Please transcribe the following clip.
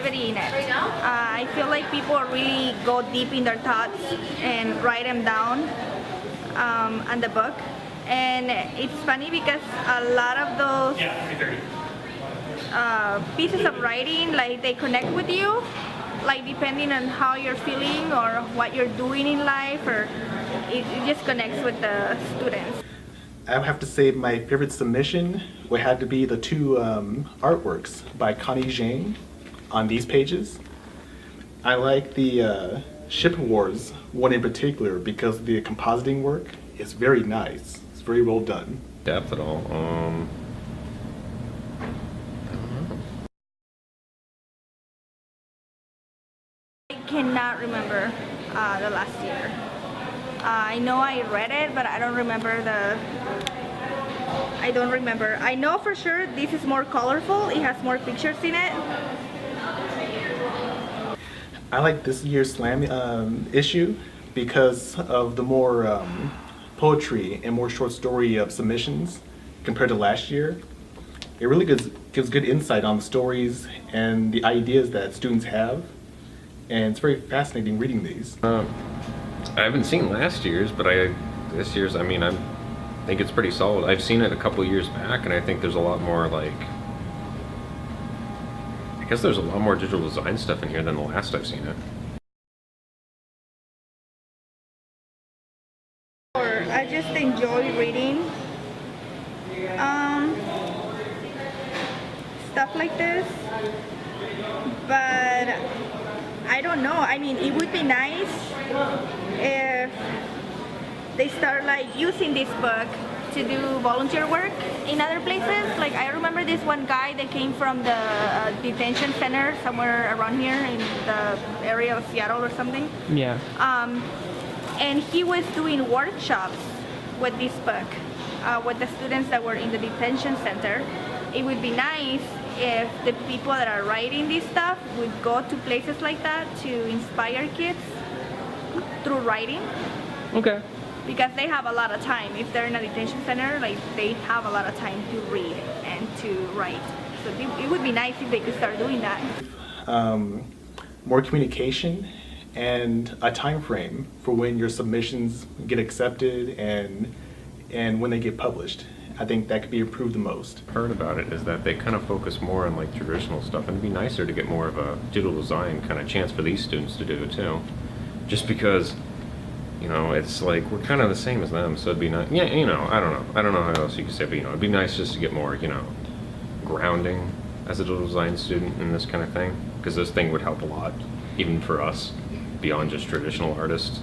creativity in it. I feel like people really go deep in their thoughts and write them down on the book. And it's funny because a lot of those pieces of writing, like they connect with you, like depending on how you're feeling or what you're doing in life, or it just connects with the students. I would have to say my favorite submission would have to be the two artworks by Connie Zhang on these pages. I like the Ship Wars one in particular because the compositing work is very nice. It's very well done. Depth at all? I cannot remember the last year. I know I read it, but I don't remember I know for sure this is more colorful. It has more pictures in it. I like this year's Slam issue because of the more poetry and more short story submissions compared to last year. It really gives good insight on the stories and the ideas that students have, and it's very fascinating reading these. I haven't seen last year's, but this year's, I mean, I think it's pretty solid. I've seen it a couple years back, and I think there's a lot more, like, I guess there's a lot more digital design stuff in here than the last I've seen it. I just enjoy reading stuff like this, but I don't know. I mean, it would be nice if they start like using this book to do volunteer work in other places. Like I remember this one guy that came from the detention center somewhere around here in the area of Seattle or something. Yeah. And he was doing workshops with this book with the students that were in the detention center. It would be nice if the people that are writing this stuff would go to places like that to inspire kids through writing. Okay. Because they have a lot of time. If they're in a detention center, like they have a lot of time to read and to write. So it would be nice if they could start doing that. More communication and a time frame for when your submissions get accepted and when they get published. I think that could be improved the most. Heard about it is that they kind of focus more on like traditional stuff, and it'd be nicer to get more of a digital design kind of chance for these students to do it too. Just because, you know, it's like we're kind of the same as them, so it'd be nice. Yeah, you know, I don't know how else you could say, but you know, it'd be nice just to get more, you know, grounding as a digital design student in this kind of thing, because this thing would help a lot, even for us, beyond just traditional artists.